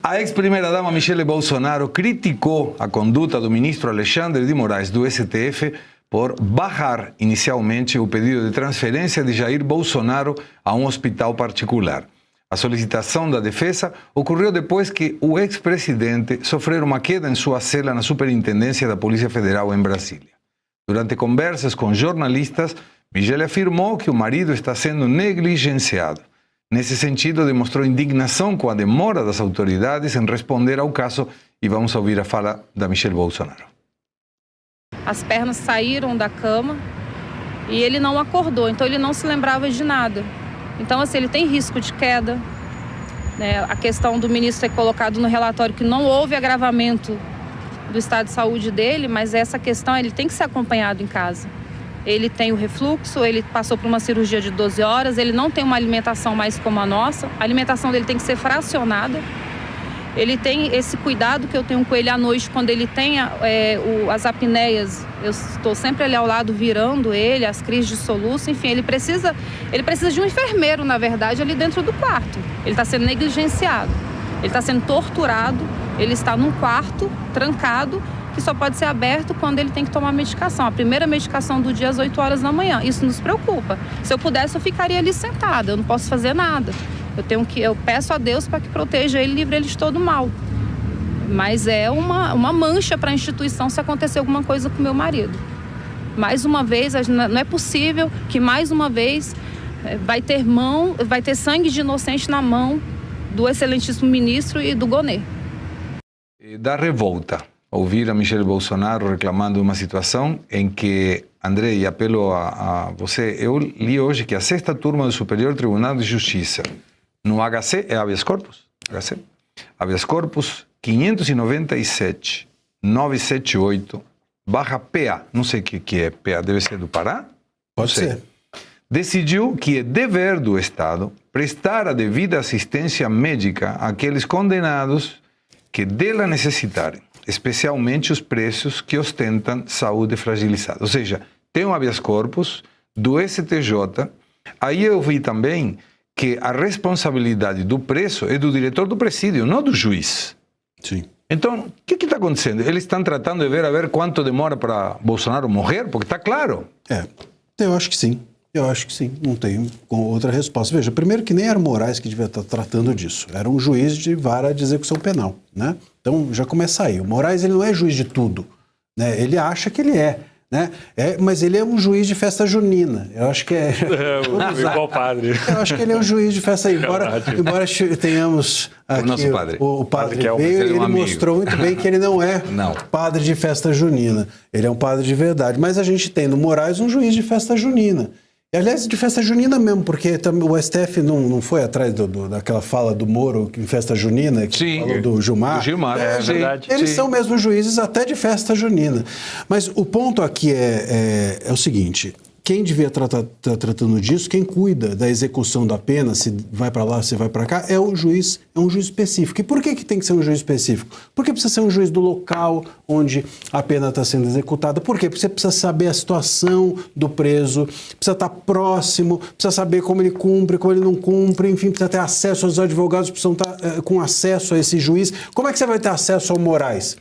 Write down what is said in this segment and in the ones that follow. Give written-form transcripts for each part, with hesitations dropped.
A ex-primeira-dama Michele Bolsonaro criticou a conduta do ministro Alexandre de Moraes do STF por barrar inicialmente o pedido de transferência de Jair Bolsonaro a um hospital particular. A solicitação da defesa ocorreu depois que o ex-presidente sofreu uma queda em sua cela na Superintendência da Polícia Federal em Brasília. Durante conversas com jornalistas, Michele afirmou que o marido está sendo negligenciado. Nesse sentido, demonstrou indignação com a demora das autoridades em responder ao caso e vamos ouvir a fala da Michele Bolsonaro. As pernas saíram da cama e ele não acordou, então ele não se lembrava de nada. Então, assim, ele tem risco de queda, né? A questão do ministro ter colocado no relatório que não houve agravamento do estado de saúde dele, mas essa questão ele tem que ser acompanhado em casa. Ele tem o refluxo, ele passou por uma cirurgia de 12 horas, ele não tem uma alimentação mais como a nossa, a alimentação dele tem que ser fracionada. Ele tem esse cuidado que eu tenho com ele à noite, quando ele tem as apneias, eu estou sempre ali ao lado virando ele, as crises de soluço, enfim, ele precisa de um enfermeiro, na verdade, ali dentro do quarto. Ele está sendo negligenciado, ele está sendo torturado, ele está num quarto trancado, que só pode ser aberto quando ele tem que tomar medicação. A primeira medicação do dia às 8 horas da manhã. Isso nos preocupa. Se eu pudesse, eu ficaria ali sentada, eu não posso fazer nada. Eu peço a Deus para que proteja ele e livre ele de todo mal. Mas é uma mancha para a instituição se acontecer alguma coisa com meu marido. Mais uma vez, não é possível que mais uma vez vai ter sangue de inocente na mão do excelentíssimo ministro e do Gonê. Da revolta, ouvir a Michele Bolsonaro reclamando uma situação em que, André, e apelo a você, eu li hoje que a 6ª turma do Superior Tribunal de Justiça, no HC, é habeas corpus? HC? Habeas corpus 597-978/PA. Não sei o que é PA, deve ser do Pará? Pode ser. Decidiu que é dever do Estado prestar a devida assistência médica àqueles condenados que dela necessitarem, especialmente os presos que ostentam saúde fragilizada. Ou seja, tem um habeas corpus do STJ. Aí eu vi também que a responsabilidade do preso é do diretor do presídio, não do juiz. Sim. Então, o que está acontecendo? Eles estão tratando de ver quanto demora para Bolsonaro morrer? Porque está claro. Eu acho que sim. Eu acho que sim. Não tenho outra resposta. Veja, primeiro que nem era Moraes que devia estar tratando disso. Era um juiz de vara de execução penal, né? Então, já começa aí. O Moraes, ele não é juiz de tudo, né? Ele acha que ele é. Né? Mas ele é um juiz de festa junina. Eu acho que é. Igual padre. Eu acho que ele é um juiz de festa. Embora tenhamos aqui o nosso padre. O padre que é veio, ele mostrou muito bem que ele não é padre de festa junina. Ele é um padre de verdade. Mas a gente tem no Moraes um juiz de festa junina. E, aliás, de festa junina mesmo, porque o STF não foi atrás daquela fala do Moro em festa junina, que falou do Gilmar. É verdade. Eles são mesmo juízes até de festa junina. Mas o ponto aqui é o seguinte: quem devia estar tratando disso, quem cuida da execução da pena, se vai para lá, se vai para cá, é um juiz específico. E por que tem que ser um juiz específico? Porque precisa ser um juiz do local onde a pena está sendo executada. Por quê? Porque você precisa saber a situação do preso, precisa estar próximo, precisa saber como ele cumpre, como ele não cumpre, enfim, precisa ter acesso aos advogados, precisam estar com acesso a esse juiz. Como é que você vai ter acesso ao Moraes?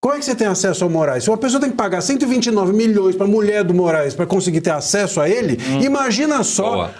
Como é que você tem acesso ao Moraes? Se uma pessoa tem que pagar 129 milhões para a mulher do Moraes para conseguir ter acesso a ele, imagina só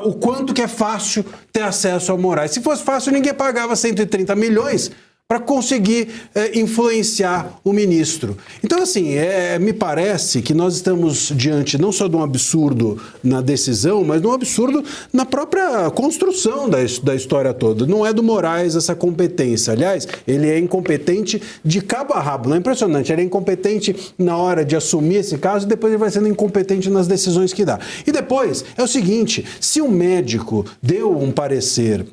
o quanto que é fácil ter acesso ao Moraes. Se fosse fácil, ninguém pagava 130 milhões para conseguir influenciar o ministro. Então, assim, me parece que nós estamos diante não só de um absurdo na decisão, mas de um absurdo na própria construção da história toda. Não é do Moraes essa competência. Aliás, ele é incompetente de cabo a rabo. Não é impressionante? Ele é incompetente na hora de assumir esse caso e depois ele vai sendo incompetente nas decisões que dá. E depois, é o seguinte, se um médico deu um parecer,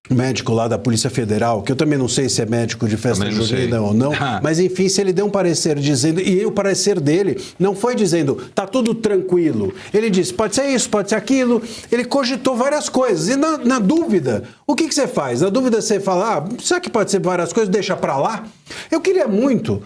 médico lá da Polícia Federal, que eu também não sei se é médico de festa junina ou não, mas enfim, se ele deu um parecer dizendo, e o parecer dele não foi dizendo, tá tudo tranquilo, ele disse, pode ser isso, pode ser aquilo, ele cogitou várias coisas, e na dúvida, o que você faz? Na dúvida você fala, será que pode ser várias coisas, deixa pra lá? Eu queria muito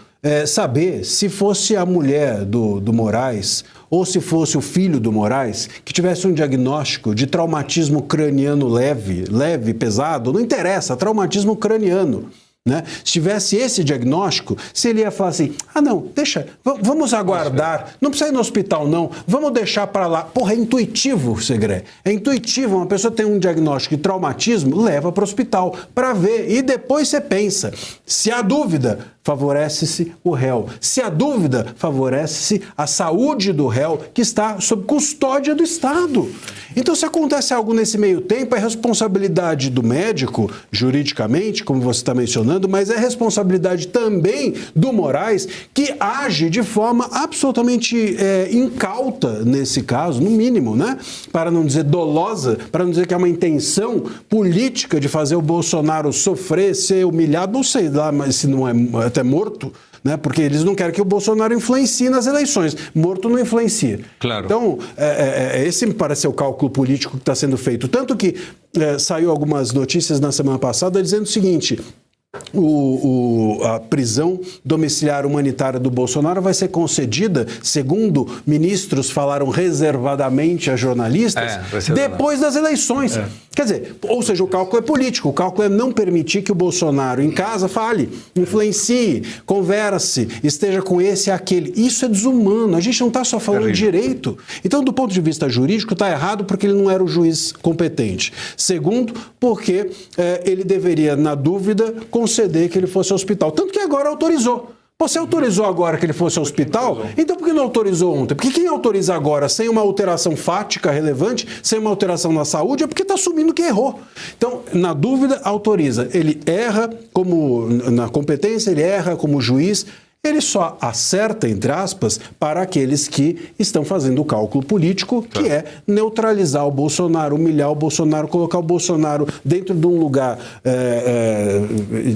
saber se fosse a mulher do Moraes ou se fosse o filho do Moraes, que tivesse um diagnóstico de traumatismo craniano leve, pesado, não interessa, traumatismo craniano. Né? Se tivesse esse diagnóstico, se ele ia falar assim, não, deixa, vamos aguardar, não precisa ir no hospital não, vamos deixar para lá. Porra, é intuitivo, Segré, é intuitivo, uma pessoa tem um diagnóstico de traumatismo, leva para o hospital para ver e depois você pensa, se há dúvida, favorece-se o réu. Se há dúvida, favorece-se a saúde do réu que está sob custódia do Estado. Então, se acontece algo nesse meio tempo, é responsabilidade do médico, juridicamente, como você está mencionando, mas é responsabilidade também do Moraes, que age de forma absolutamente incauta nesse caso, no mínimo, né? Para não dizer dolosa, para não dizer que é uma intenção política de fazer o Bolsonaro sofrer, ser humilhado, não sei lá, mas se não é até morto, né? Porque eles não querem que o Bolsonaro influencie nas eleições. Morto não influencia. Claro. Então, esse me parece ser o cálculo político que está sendo feito. Tanto que saiu algumas notícias na semana passada dizendo o seguinte... A prisão domiciliar humanitária do Bolsonaro vai ser concedida, segundo ministros falaram reservadamente a jornalistas, depois das eleições. Quer dizer, ou seja, o cálculo é político, o cálculo é não permitir que o Bolsonaro em casa fale, influencie, converse, esteja com esse e aquele. Isso é desumano, a gente não está só falando de direito. Então, do ponto de vista jurídico, está errado porque ele não era o juiz competente. Segundo, porque ele deveria, na dúvida, conceder que ele fosse ao hospital. Tanto que agora autorizou. Você autorizou agora que ele fosse ao hospital? Então por que não autorizou ontem? Porque quem autoriza agora sem uma alteração fática relevante, sem uma alteração na saúde, é porque está assumindo que errou. Então, na dúvida, autoriza. Ele erra como na competência, ele erra como juiz. Ele só acerta, entre aspas, para aqueles que estão fazendo o cálculo político, que é neutralizar o Bolsonaro, humilhar o Bolsonaro, colocar o Bolsonaro dentro de um lugar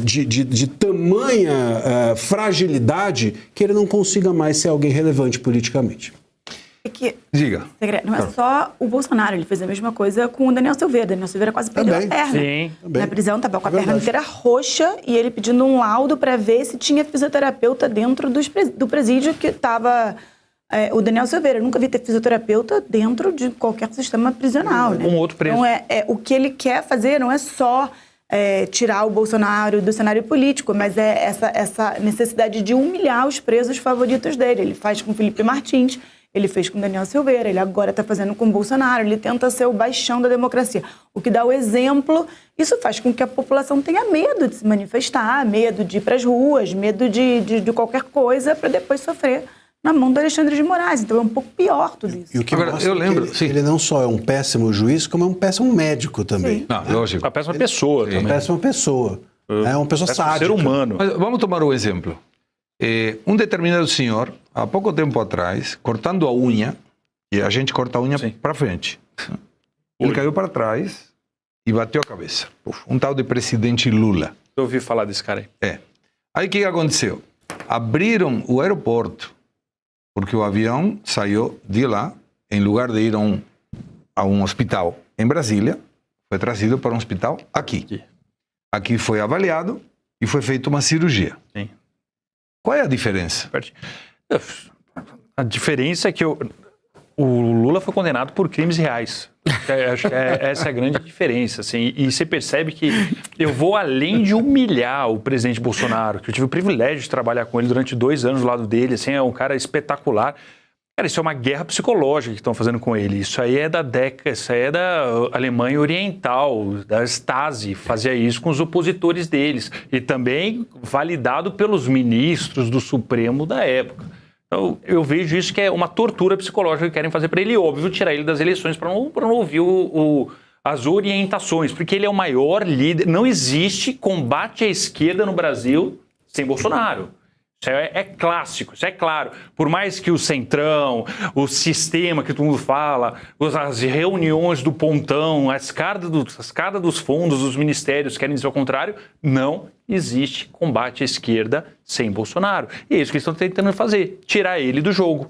de tamanha fragilidade que ele não consiga mais ser alguém relevante politicamente. Diga. Não é só o Bolsonaro, ele fez a mesma coisa com o Daniel Silveira. Daniel Silveira quase perdeu a perna. Sim. Na prisão, estava com a perna inteira roxa e ele pedindo um laudo para ver se tinha fisioterapeuta dentro do presídio que estava o Daniel Silveira. Eu nunca vi ter fisioterapeuta dentro de qualquer sistema prisional. Né? Um outro preso. Então, o que ele quer fazer não é só tirar o Bolsonaro do cenário político, mas é essa necessidade de humilhar os presos favoritos dele. Ele faz com Felipe Martins, ele fez com Daniel Silveira, ele agora está fazendo com Bolsonaro, ele tenta ser o bastião da democracia. O que dá o exemplo, isso faz com que a população tenha medo de se manifestar, medo de ir para as ruas, medo de qualquer coisa para depois sofrer na mão do Alexandre de Moraes. Então é um pouco pior tudo isso. E o que eu lembro, ele não só é um péssimo juiz, como é um péssimo médico também. Não, lógico. Uma péssima pessoa também. Uma péssima pessoa. É uma pessoa sádica. Ser humano. Mas vamos tomar um exemplo. Um determinado senhor, há pouco tempo atrás, cortando a unha, e a gente corta a unha para frente. Ele caiu para trás e bateu a cabeça. Um tal de presidente Lula. Eu ouvi falar desse cara aí. Aí o que aconteceu? Abriram o aeroporto, porque o avião saiu de lá, em lugar de ir a um hospital em Brasília, foi trazido para um hospital aqui. Aqui foi avaliado e foi feita uma cirurgia. Sim. Qual é a diferença? A diferença é que o Lula foi condenado por crimes reais. Acho que essa é a grande diferença. Assim, e você percebe que eu vou além de humilhar o presidente Bolsonaro, que eu tive o privilégio de trabalhar com ele durante 2 anos do lado dele. Assim, é um cara espetacular. Cara, isso é uma guerra psicológica que estão fazendo com ele. Isso aí é da década, isso aí é da Alemanha Oriental, da Stasi, fazia isso com os opositores deles. E também validado pelos ministros do Supremo da época. Então, eu vejo isso que é uma tortura psicológica que querem fazer para ele. Óbvio, tirar ele das eleições para não ouvir as orientações, porque ele é o maior líder. Não existe combate à esquerda no Brasil sem Bolsonaro. Isso é clássico, isso é claro. Por mais que o Centrão, o sistema que todo mundo fala, as reuniões do pontão, as escada dos fundos, dos ministérios querem dizer o contrário, não existe combate à esquerda sem Bolsonaro. E é isso que eles estão tentando fazer, tirar ele do jogo.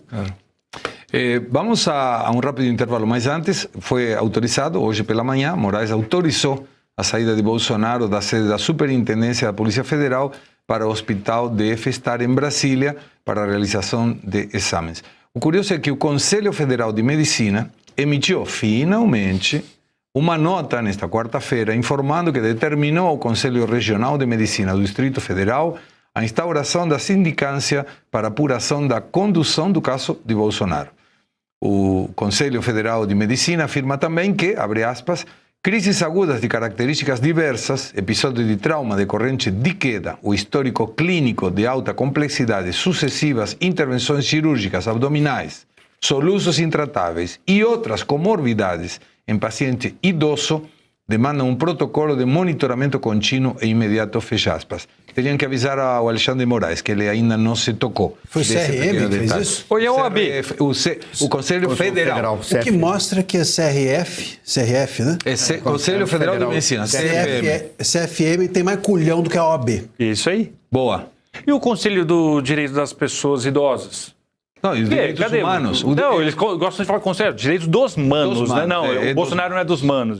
Vamos a um rápido intervalo, mas antes foi autorizado, hoje pela manhã, Moraes autorizou a saída de Bolsonaro da sede da Superintendência da Polícia Federal para o Hospital DF estar em Brasília para a realização de exames. O curioso é que o Conselho Federal de Medicina emitiu finalmente uma nota nesta quarta-feira informando que determinou ao Conselho Regional de Medicina do Distrito Federal a instauração da sindicância para apuração da condução do caso de Bolsonaro. O Conselho Federal de Medicina afirma também que, abre aspas, crises agudas de características diversas, episódio de trauma decorrente de queda, o histórico clínico de alta complexidade, sucessivas intervenções cirúrgicas abdominais, soluços intratáveis e outras comorbidades em paciente idoso demandam um protocolo de monitoramento contínuo e imediato, fecha aspas. Teriam que avisar ao Alexandre de Moraes que ele ainda não se tocou. Foi o CRM que fez isso? Foi a OAB. O Conselho Federal. O que mostra que é CRF, né? Conselho Federal de Medicina, CFM. CFM tem mais culhão do que a OAB. Isso aí. Boa. E o Conselho do Direito das Pessoas Idosas? Não, e os direitos humanos. Não, eles gostam de falar conselho, direitos dos manos, Dos né? manos, Não, o Bolsonaro não é dos manos.